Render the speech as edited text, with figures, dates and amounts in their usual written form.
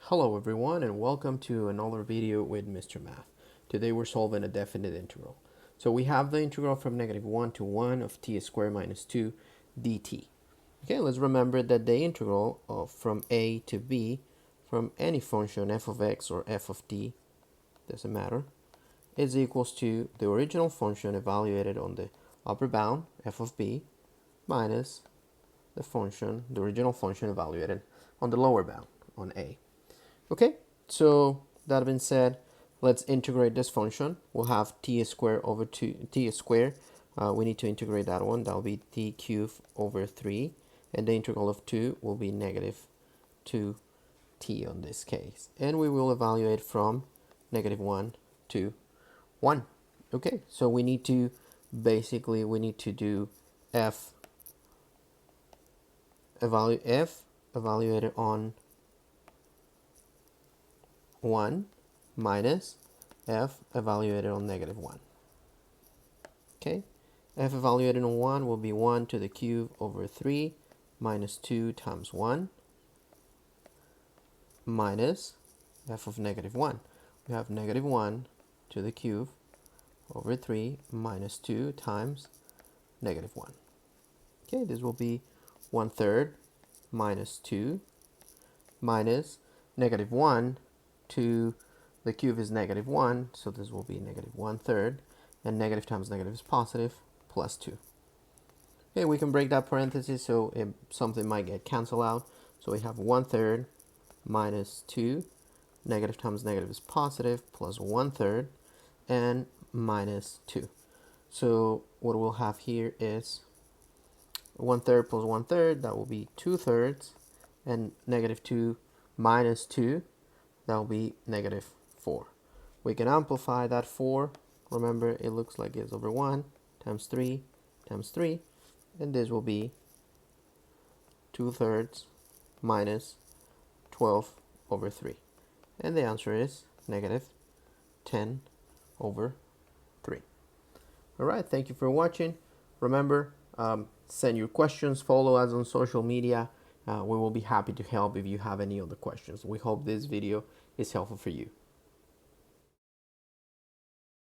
Hello everyone and welcome to another video with Mr. Math. Today we're solving a definite integral. So we have the integral from -1 to 1 of t squared minus 2 dt. Okay, let's remember that the integral from a to b from any function f of x or f of t, doesn't matter, is equals to the original function evaluated on the upper bound f of b minus the original function evaluated on the lower bound on a. Okay, so that being said, let's integrate this function. We'll have t squared over 2 t squared. We need to integrate that one. That will be t cubed over 3. And the integral of 2 will be negative 2t on this case. And we will evaluate from -1 to 1. Okay, so we need to do f evaluated on 1 minus f evaluated on -1. Okay, f evaluated on 1 will be 1 to the cube over 3 minus 2 times 1 minus f of -1. We have -1 to the cube over 3 minus 2 times -1. Okay, this will be 1/3 minus 2 minus -1 to the cube is -1, so this will be -1/3, and negative times negative is positive, plus 2. Okay, we can break that parenthesis so something might get canceled out. So we have 1/3 minus 2, negative times negative is positive, plus 1/3, and minus 2. So what we'll have here is 1/3 plus 1/3, that will be 2/3, and -2 minus 2, that will be -4. We can amplify that 4. Remember, it looks like it's over 1 times 3 times 3. And this will be 2/3 minus 12 over 3. And the answer is -10 over 3. All right, thank you for watching. Remember, send your questions, follow us on social media. We will be happy to help if you have any other questions. We hope this video is helpful for you.